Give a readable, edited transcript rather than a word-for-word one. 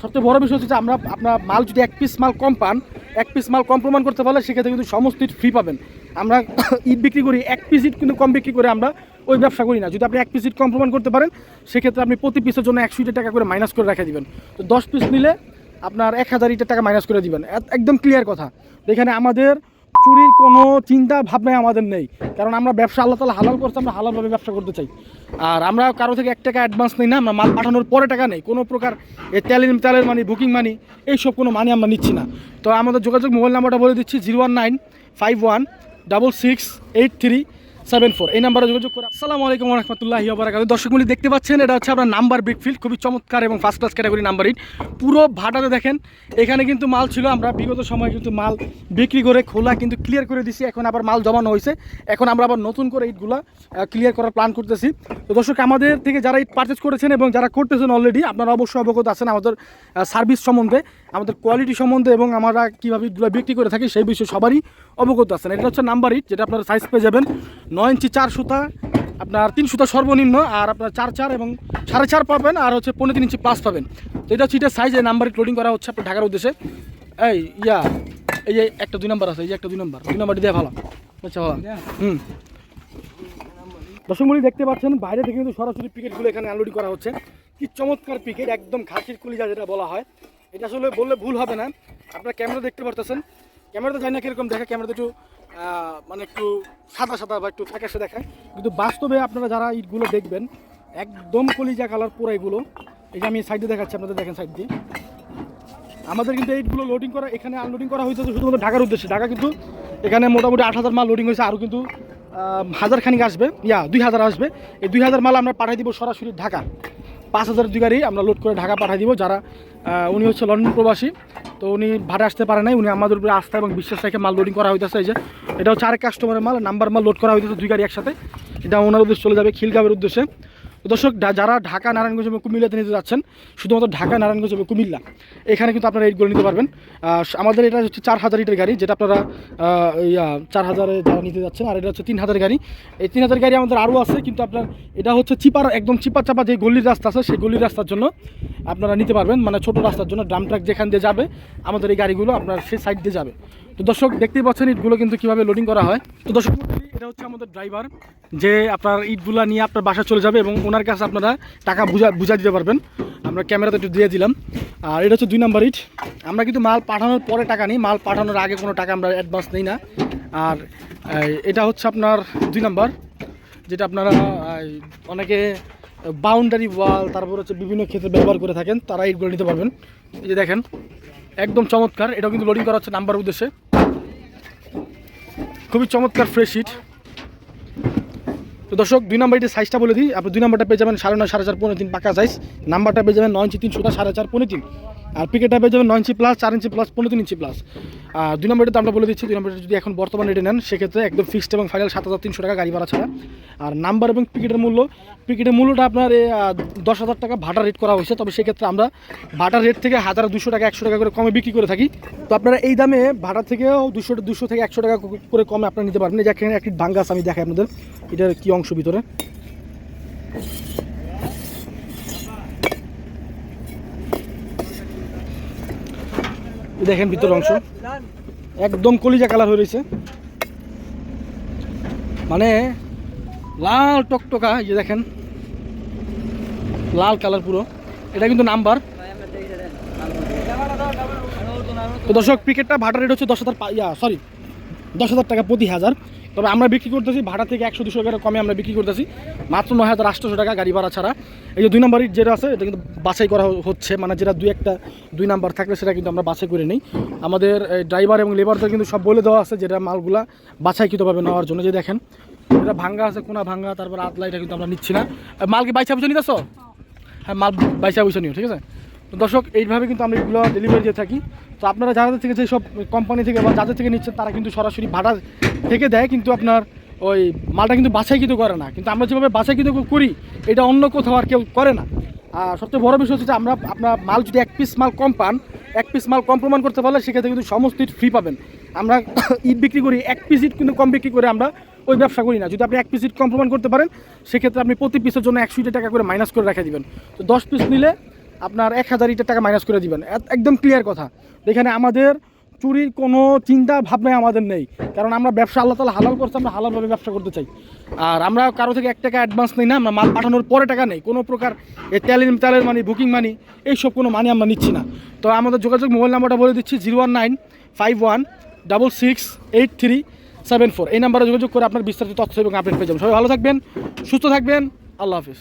সবচেয়ে বড় বিষয় হচ্ছে যে আমরা আপনার মাল যদি এক পিস মাল কম পান, এক পিস মাল কম প্রমাণ করতে পারলে সেক্ষেত্রে কিন্তু সমস্ত ইট ফ্রি পাবেন। আমরা ইট বিক্রি করি, এক পিস ইট কিন্তু কম বিক্রি করে আমরা ওই ব্যবসা করি না। যদি আপনি এক পিস ইট কম প্রমাণ করতে পারেন সেক্ষেত্রে আপনি প্রতি পিসের জন্য 100 টাকা করে মাইনাস করে রেখে দিবেন। তো 10 পিস নিলে আপনার 1000 ইটের টাকা মাইনাস করে দিবেন। একদম ক্লিয়ার কথা। এখানে আমাদের চুরির কোনো চিন্তা ভাবনাই আমাদের নেই, কারণ আমরা ব্যবসা আল্লাহ তাআলা হালাল করছে, আমরা হালালভাবে ব্যবসা করতে চাই। আর আমরা কারো থেকে 1 টাকা অ্যাডভান্স নিই না, আমরা মাল পাঠানোর পরে টাকা নেই, কোনো প্রকার এই তেলের মানি, বুকিং মানি, এইসব কোনো মানি আমরা নিচ্ছি না। তো আমাদের যোগাযোগ মোবাইল নাম্বারটা বলে দিচ্ছি 01951668374, এই নাম্বারে যোগাযোগ করে। আসসালামু আলাইকুম ওয়া রাহমাতুল্লাহি ওয়া বারাকাতুহু। দর্শক মণ্ডলী দেখতে পাচ্ছেন, এটা হচ্ছে আপনার নাম্বার ব্রিকফিল্ড, খুবই চমৎকার এবং ফার্স্ট ক্লাস ক্যাটাগরি নাম্বার ইট। পুরো ভাটাতে দেখেন এখানে কিন্তু মাল ছিল, আমরা বিগত সময় কিন্তু মাল বিক্রি করে খোলা কিন্তু ক্লিয়ার করে দিছি। এখন আবার মাল জমানো হয়েছে, এখন আমরা আবার নতুন করে ইটগুলা ক্লিয়ার করার প্ল্যান করতেছি। তো দর্শক আমাদের থেকে যারা ইট পারচেজ করেছেন এবং যারা করতেছেন অলরেডি, আপনারা অবশ্যই অবগত আছেন আমাদের সার্ভিস সম্বন্ধে, আমাদের কোয়ালিটি সম্বন্ধে এবং আমরা কীভাবে ইটগুলো বিক্রি করে থাকি সেই বিষয়ে সবারই অবগত আছেন। এটা হচ্ছে নাম্বার ইট, যেটা আপনারা সাইজ পেয়ে যাবেন 9 ইঞ্চি 4 সুতা, আপনার 3 সুতা সর্বনিম্ন, আর আপনার 4 এবং 4.5 পাবেন, আর হচ্ছে 3.5 ইঞ্চি প্লাস পাবেন। তো এটা হচ্ছে এটা সাইজ, এই নাম্বার ইট লোডিং করা হচ্ছে আপনার ঢাকার উদ্দেশ্যে। এই যে একটা 2 নাম্বার আছে, এই যে একটা 2 নাম্বারটি দেওয়া ভালো, আচ্ছা ভালো। দর্শক মণ্ডলী দেখতে পাচ্ছেন বাইরে থেকে কিন্তু সরাসরি পিকেটগুলো এখানে আনলোডিং করা হচ্ছে। কি চমৎকার পিকেট, একদম ঘাসের কলিজা যেটা বলা হয়। এটা আসলে বললে ভুল হবে না। আপনারা ক্যামেরা দেখতে পারতেছেন, ক্যামেরাতে জানি না কীরকম দেখে, ক্যামেরাতে একটু মানে একটু সাদা বা একটু ফ্যাকাশে দেখায়, কিন্তু বাস্তবে আপনারা যারা ইটগুলো দেখবেন একদম কলিজা কালার পুরো এগুলো। এই যে আমি সাইডে দেখাচ্ছি আপনাদের, দেখেন সাইড দিয়ে। আমাদের কিন্তু ইটগুলো লোডিং করা, এখানে আনলোডিং করা হয়েছে শুধুমাত্র ঢাকার উদ্দেশ্যে। ঢাকা কিন্তু এখানে মোটামুটি 8000 মাল লোডিং হয়েছে, আরও কিন্তু 1000 খানিক আসবে, 2000 আসবে। এই 2000 মাল আমরা পাঠিয়ে দিব সরাসরি ঢাকা। 5000 গাড়ি আমরা লোড করে ঢাকা পাঠিয়ে দিব। যারা উনি হচ্ছে লন্ডন প্রবাসী, তো উনি ভাড়া আসতে পারে নাই, উনি আমাদের উপরে আস্থা এবং বিশ্বাস রেখে মাল লোডিং করা হইতেছে। এই যে এটা হচ্ছে আরেক কাস্টমারের মাল, নাম্বার মাল লোড করা হইতেছে 2 গাড়ি একসাথে। এটা ওনার উদ্দেশ্যে চলে যাবে খিলগাঁওয়ের উদ্দেশ্যে। তো দর্শক যারা ঢাকা, নারায়ণগঞ্জ এবং কুমিল্লাতে নিতে যাচ্ছেন, শুধুমাত্র ঢাকা, নারায়ণগঞ্জ এবং কুমিল্লা, এখানে কিন্তু আপনারা ইটগুলো নিতে পারবেন। আমাদের এটা হচ্ছে 4000 ইটের গাড়ি, যেটা আপনারা 4000-এ যারা নিতে যাচ্ছেন। আর এটা হচ্ছে 3000 গাড়ি। এই 3000 গাড়ি আমাদের আরও আছে, কিন্তু আপনার এটা হচ্ছে চিপার, একদম চিপা চাপা যে গলির রাস্তা আছে, সেই গলির রাস্তার জন্য আপনারা নিতে পারবেন, মানে ছোটো রাস্তার জন্য। ড্রাম ট্রাক যেখান দিয়ে যাবে আমাদের এই গাড়িগুলো আপনার সেই সাইড দিয়ে যাবে। তো দর্শক দেখতেই পাচ্ছেন ইটগুলো কিন্তু কীভাবে লোডিং করা হয়। তো দর্শক এটা হচ্ছে আমাদের ড্রাইভার, যে আপনার ইটগুলা নিয়ে আপনার বাসা চলে যাবে এবং ওনার কাছে আপনারা টাকা বুঝা দিতে পারবেন। আমরা ক্যামেরাতে একটু দিয়ে দিলাম। আর এটা হচ্ছে 2 নাম্বার ইট। আমরা কিন্তু মাল পাঠানোর পরে টাকা নিই, মাল পাঠানোর আগে কোনো টাকা আমরা অ্যাডভান্স নিই না। আর এটা হচ্ছে আপনার 2 নাম্বার, যেটা আপনারা অনেকে বাউন্ডারি ওয়াল, তারপর হচ্ছে বিভিন্ন ক্ষেত্রে ব্যবহার করে থাকেন, তারা ইটগুলো নিতে পারবেন। এই যে দেখেন একদম চমৎকার, এটাও কিন্তু লোডিং করা হচ্ছে নাম্বার উদ্দেশ্যে। খুবই চমৎকার ফ্রেশ ইট। তো দর্শক 2 নাম্বার ইটের সাইজটা বলে দিই। আপনি 2 নাম্বারটা পেয়ে যাবেন 9.5, 4.5, 3.5 পাকা সাইজ। নাম্বারটা পেয়ে যাবেন 9 ইঞ্চি 3 সুতা, 4.5, 3.5। আর পিকেটটা পেয়ে যাবেন 9 inch plus, 4 inch plus, 3.5 inch plus. আর 2 নাম্বারটা আমরা বলে দিচ্ছি, 2 নাম্বারটা যদি এখন বর্তমানে রেটে নেন সেক্ষেত্রে একদম ফিক্সড এবং ফাইনাল 7300 টাকা গাড়ি ভাড়া ছাড়া। আর নাম্বার এবং পিকেটের মূল্যটা আপনার 10,000 টাকা ভাড়া রেট করা হয়েছে। তবে সেক্ষেত্রে আমরা ভাড়ার রেট থেকে 1200 টাকা, 100 টাকা করে কমে বিক্রি করে থাকি। তো আপনারা এই দামে ভাড়া থেকেও 200 থেকে 100 টাকা করে কমে আপনারা নিতে পারবেন। যেখানে একটি ভাঙ্গাস আমি দেখাই আপনাদের, এটার কি অংশ ভিতরে। দেখেন ভিতর অংশ একদম কলিজা কালার হয়ে রয়েছে, মানে লাল টকটকা। এই যে দেখেন লাল কালার পুরো, এটা কিন্তু নাম্বার। তো দর্শক পিকেটটা ভাড়া রেট হচ্ছে 10,000 টাকা প্রতি 1000। তবে আমরা বিক্রি করতেছি ভাড়া থেকে 100-200 টাকা কমে আমরা বিক্রি করতেছি মাত্র 9,800 টাকা গাড়ি ভাড়া ছাড়া। এই যে 2 নাম্বার ইট যেটা আছে, এটা কিন্তু বাছাই করা হচ্ছে, মানে যেটা 2 নাম্বার থাকলে সেটা কিন্তু আমরা বাছাই করে নিই। আমাদের ড্রাইভার এবং লেবারদের কিন্তু সব বলে দেওয়া আছে যেটা মালগুলা বাছাইকৃতভাবে নেওয়ার জন্য। যে দেখেন এটা ভাঙ্গা আছে, কোনা ভাঙ্গা, তারপর আতলা, এটা কিন্তু আমরা নিচ্ছি না। মাল কি বাইচা বুঝে নিতেছ? হ্যাঁ, মাল বাইচা বুঝে নিও, ঠিক আছে। তো দর্শক এইভাবে কিন্তু আমরা এগুলো ডেলিভারি দিয়ে থাকি। তো আপনারা যাদের থেকে যেসব কোম্পানি থেকে বা যাদের থেকে নিচ্ছেন তারা কিন্তু সরাসরি ভাড়া থেকে দেয়, কিন্তু আপনার ওই মালটা কিন্তু বাছাইকৃত করে না। কিন্তু আমরা যেভাবে বাছাইকৃত করি এটা অন্য কোথাও আর কেউ করে না। আর সবচেয়ে বড় বিষয় হচ্ছে যে আমরা আপনার মাল যদি 1 পিস মাল কম পান, 1 পিস মাল কম প্রমাণ করতে পারলে সেক্ষেত্রে কিন্তু সমস্ত ইট ফ্রি পাবেন। আমরা ইট বিক্রি করি, 1 পিস ইট কিন্তু কম বিক্রি করে আমরা ওই ব্যবসা করি না। যদি আপনি 1 পিস ইট কম প্রমাণ করতে পারেন সেক্ষেত্রে আপনি প্রতি পিসের জন্য 100 টাকা করে মাইনাস করে রেখে দিবেন। তো 10 পিস নিলে আপনার 1000 ইটের টাকা মাইনাস করে দিবেন, একদম ক্লিয়ার কথা। এখানে আমাদের চুরির কোনো চিন্তা ভাবনাই আমাদের নেই, কারণ আমরা ব্যবসা আল্লাহ তাআলা হালাল করছে, আমরা হালালভাবে ব্যবসা করতে চাই। আর আমরা কারো থেকে 1 টাকা অ্যাডভান্স নেই না, আমরা মাল পাঠানোর পরে টাকা নেই, কোনো প্রকার এই তেলের মানি, বুকিং মানি, এইসব কোনো মানি আমরা নিচ্ছি না। তো আমাদের যোগাযোগ মোবাইল নাম্বারটা বলে দিচ্ছি 01951668374। এই নাম্বারে যোগাযোগ করে আপনার বিস্তারিত তথ্য এবং আপডেট পেয়ে যাবেন। সবাই ভালো থাকবেন, সুস্থ থাকবেন, আল্লাহ হাফিজ।